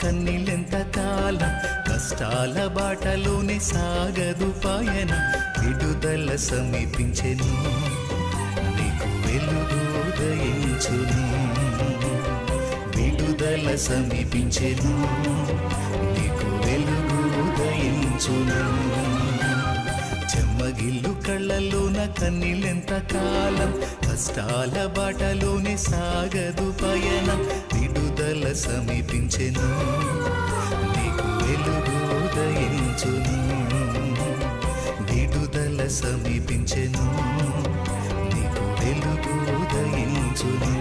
కన్నీళ్ళెంత కాలం, కష్టాల బాటలోనే సాగదు పయనం. విడుదల సమీపించెను, నీకు వెలుగు ఉదయించును. విడుదల సమీపించెను, నీకు వెలుగు ఉదయించును. చెమ్మగిల్లు కళ్ళలోన కన్నీళ్ళెంత కాలం, కష్టాల బాటలోనే సాగదు పయనం. విడుదల సమీపించెను, నీకు వెలుగు ఉదయించును. విడుదల సమీపించెను, నీకు వెలుగు ఉదయించును.